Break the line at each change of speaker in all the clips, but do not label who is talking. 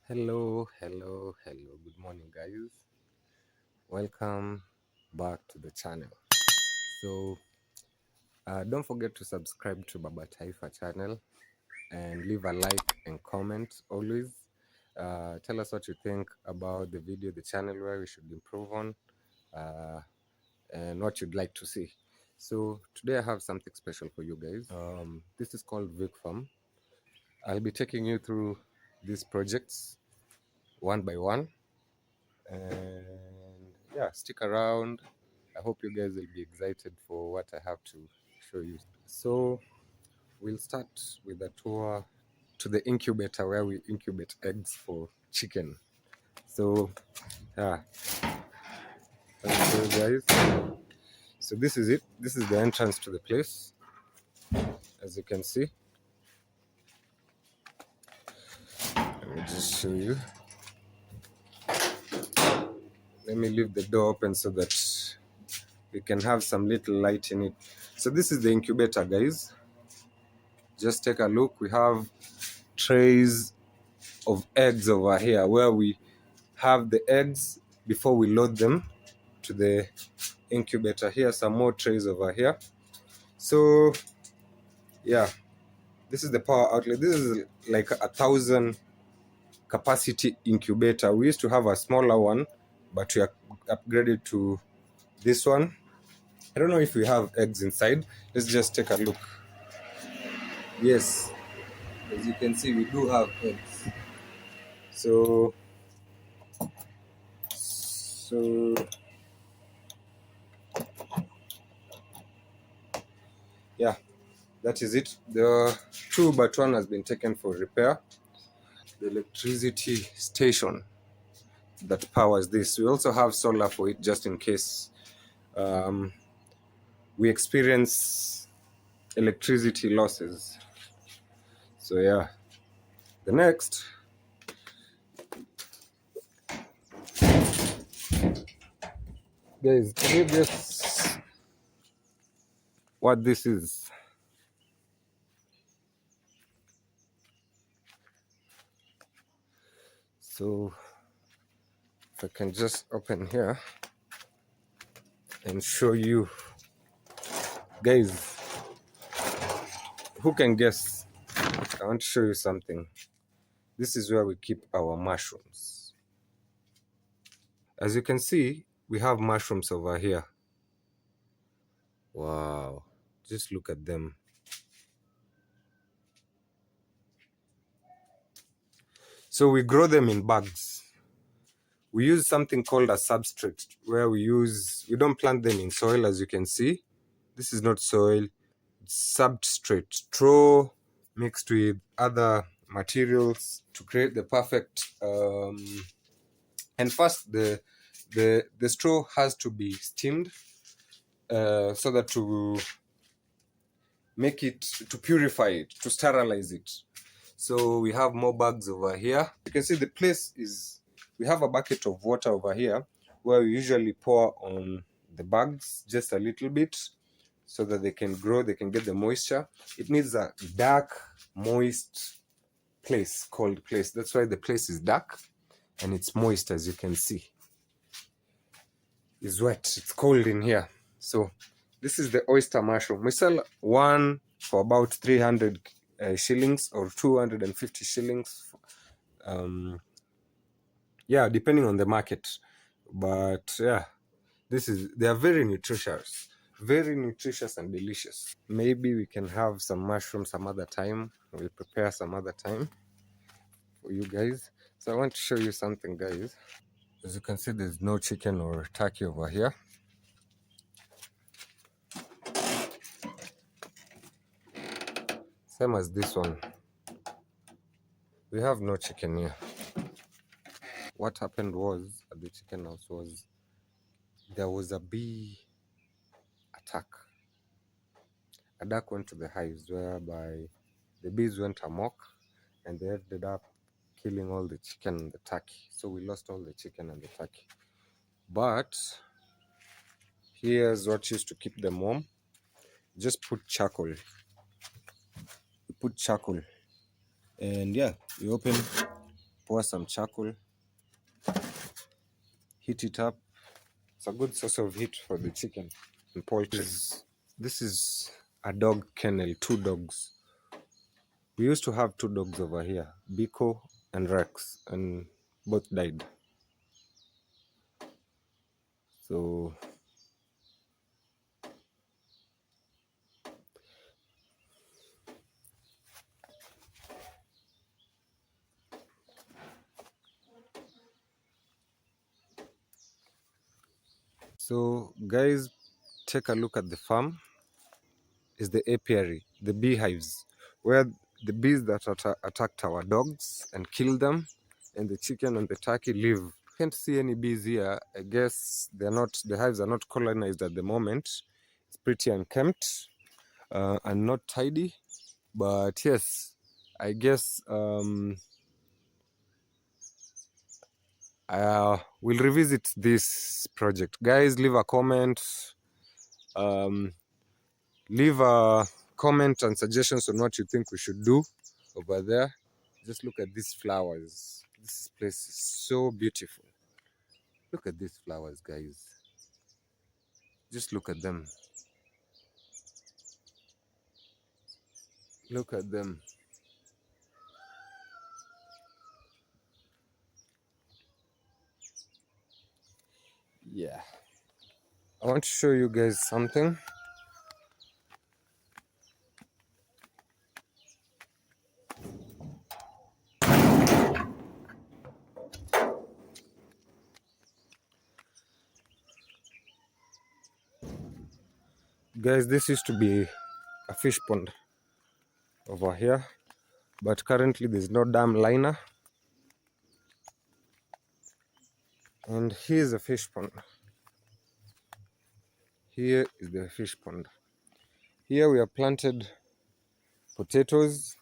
Hello. Good morning, guys. Welcome back to the channel. So, don't forget to subscribe to Baba Taifa channel and leave a like and comment always. Tell us what you think about the video, the channel, where we should improve on, uh, and what you'd like to see. So, today I have something special for you guys. This is called Vic Farm. I'll be taking you through these projects one by one. And yeah, stick around. I hope you guys will be excited for what I have to show you. So we'll start with a tour to the incubator where we incubate eggs for chicken. So yeah, let me show you guys. So this is it. This is the entrance to the place, as you can see. Let me just show you. Let me leave the door open so that we can have some little light in it. So this is the incubator, guys. Just take a look. We have trays of eggs over here where we have the eggs before we load them to the incubator. Here some more trays over here. So yeah, this is the power outlet. This is like 1,000 capacity incubator. We used to have a smaller one, but we are upgraded to this one. I don't know if we have eggs inside. Let's just take a look. Yes, as you can see, we do have eggs. So yeah, that is it. The two, but one has been taken for repair. The electricity station that powers this. We also have solar for it just in case we experience electricity losses. So yeah, the next, guys, can you guess what this is? So if I can just open here and show you guys, who can guess? I want to show you something. This is where we keep our mushrooms. As you can see, we have mushrooms over here. Wow, just look at them. So we grow them in bags. We use something called a substrate where we don't plant them in soil, as you can see. This is not soil, it's substrate, straw mixed with other materials to create the perfect and first the straw has to be steamed so that to make it, to purify it, to sterilize it. So we have more bags over here. You can see the place is, we have a bucket of water over here where we usually pour on the bags just a little bit so that they can grow, they can get the moisture. It needs a dark, moist place, cold place. That's why the place is dark and it's moist, as you can see. It's wet, it's cold in here. So this is the oyster mushroom. We sell one for about 300 shillings or 250 shillings. Yeah, depending on the market. But yeah, they are very nutritious and delicious. Maybe we can have some mushrooms some other time. We'll prepare some other time for you guys. So I want to show you something, guys. As you can see, there's no chicken or turkey over here. Same as this one. We have no chicken here. What happened was, at the chicken house, was there was a bee attack. A duck went to the hives whereby the bees went amok and they ended up killing all the chicken and the turkey. So we lost all the chicken and the turkey. But here's what used to keep them warm. Just put charcoal. You put charcoal. And yeah, you open pour some charcoal, heat it up. It's a good source of heat for the chicken and poultry. This is a dog kennel, 2 dogs. We used to have 2 dogs over here, Biko and Rex, and both died. So guys, take a look at the farm. Is the apiary, the beehives, where the bees that attacked our dogs and killed them, and the chicken and the turkey live. Can't see any bees here. I guess they're not, the hives are not colonized at the moment. It's pretty unkempt and not tidy, but yes, I guess we'll revisit this project. Guys, leave a comment. Leave a comment and suggestions on what you think we should do over there. Just look at these flowers. This place is so beautiful. Look at these flowers, guys. Just look at them. Look at them. Yeah. I want to show you guys something. Guys, this used to be a fish pond over here, but currently there's no dam liner. And here's a fish pond. Here is the fish pond. Here we have planted potatoes,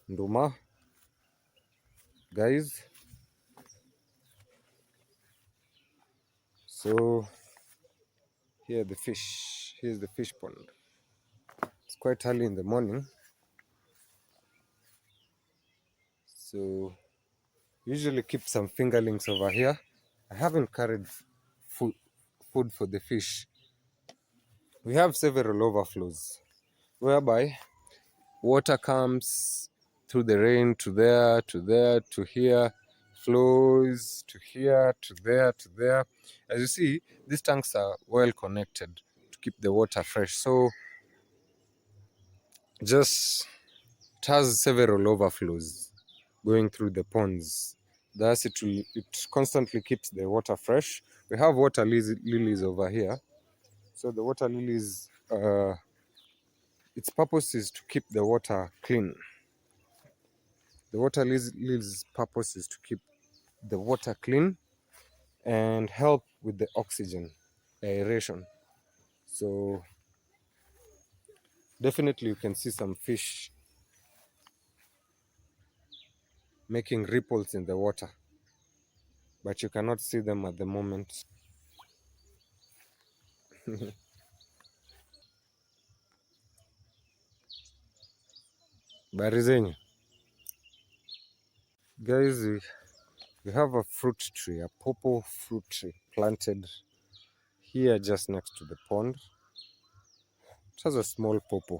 nduma, guys. So here the fish. Here's the fish pond. It's quite early in the morning, so usually keep some fingerlings over here. I haven't carried food for the fish. We have several overflows whereby water comes through the rain to there, to there, to here, flows to here, to there, to there. As you see, these tanks are well connected to keep the water fresh. So just it has several overflows going through the ponds. Thus it constantly keeps the water fresh. We have water lilies over here. So the water lilies, its purpose is to keep the water clean. The water lilies' purpose is to keep the water clean and help with the oxygen aeration. So definitely you can see some fish making ripples in the water, but you cannot see them at the moment. Habari zenyu guys, we have a fruit tree, a pawpaw fruit tree planted here just next to the pond. It has a small pawpaw.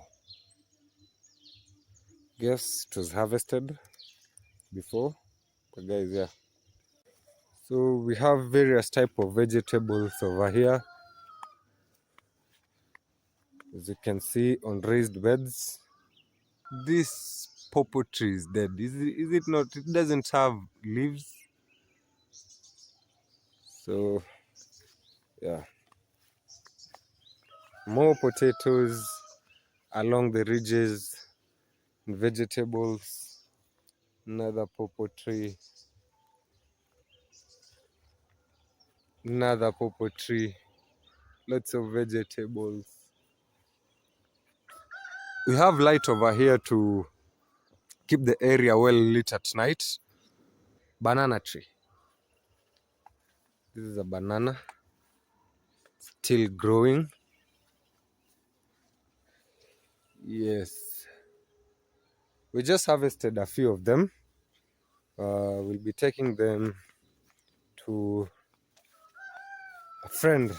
Guess it was harvested before, but guys, yeah. So we have various type of vegetables over here, as you can see, on raised beds. This pawpaw tree is dead. Is it not? It doesn't have leaves. So yeah, more potatoes along the ridges, vegetables, another pawpaw tree, another pawpaw tree, lots of vegetables. We have light over here to keep the area well lit at night. Banana tree. This is a banana, still growing. Yes. We just harvested a few of them. We'll be taking them to a friend.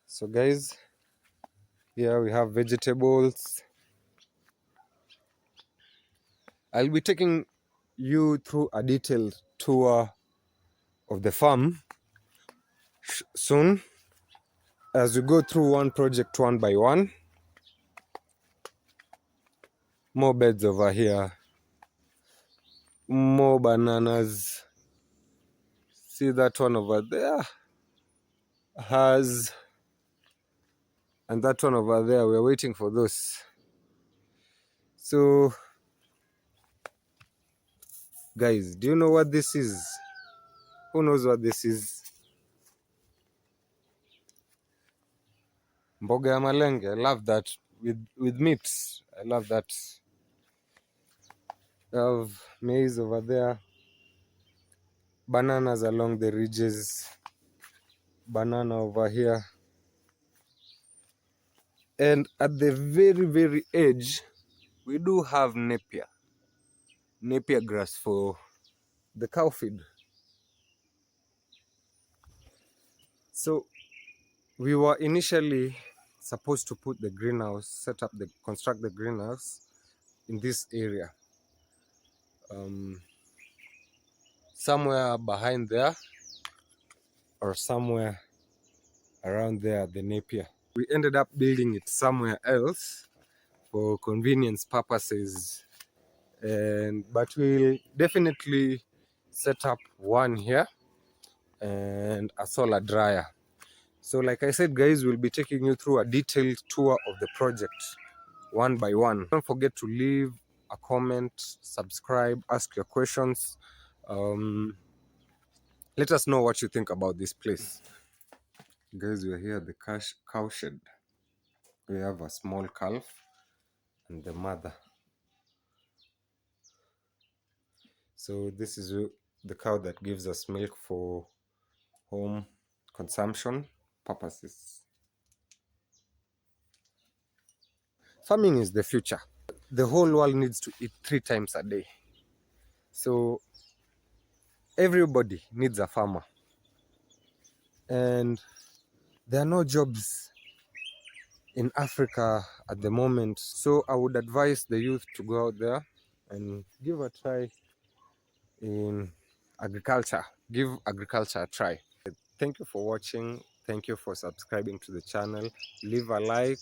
So guys, here we have vegetables. I'll be taking you through a detailed tour of the farm soon, as we go through one project one by one. More beds over here, more bananas. See that one over there has, and that one over there, we're waiting for those. So guys, do you know what this is? Who knows what this is? Mboga ya malenge. I love that with meat. I love that. I have maize over there, bananas along the ridges, banana over here, and at the very edge we do have napier grass for the cow feed. So we were initially supposed to put the greenhouse, construct the greenhouse in this area, somewhere behind there or somewhere around there, the napier. We ended up building it somewhere else for convenience purposes, but we'll definitely set up one here and a solar dryer. So like I said guys, we'll be taking you through a detailed tour of the project one by one. Don't forget to leave a comment, subscribe, ask your questions. Let us know what you think about this place. Guys, we're here at the cow shed. We have a small calf and the mother. So this is the cow that gives us milk for home consumption purposes. Farming is the future. The whole world needs to eat 3 times a day. So everybody needs a farmer. And there are no jobs in Africa at the moment. So I would advise the youth to go out there and give a try in agriculture. Give agriculture a try. Thank you for watching. Thank you for subscribing to the channel. Leave a like,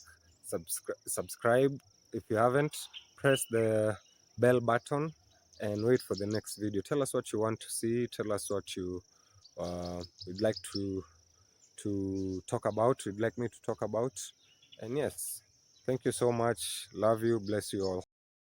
subscribe if you haven't. Press the bell button and wait for the next video. Tell us what you want to see. Tell us what you would like to talk about, would like me to talk about. And yes, thank you so much. Love you. Bless you all.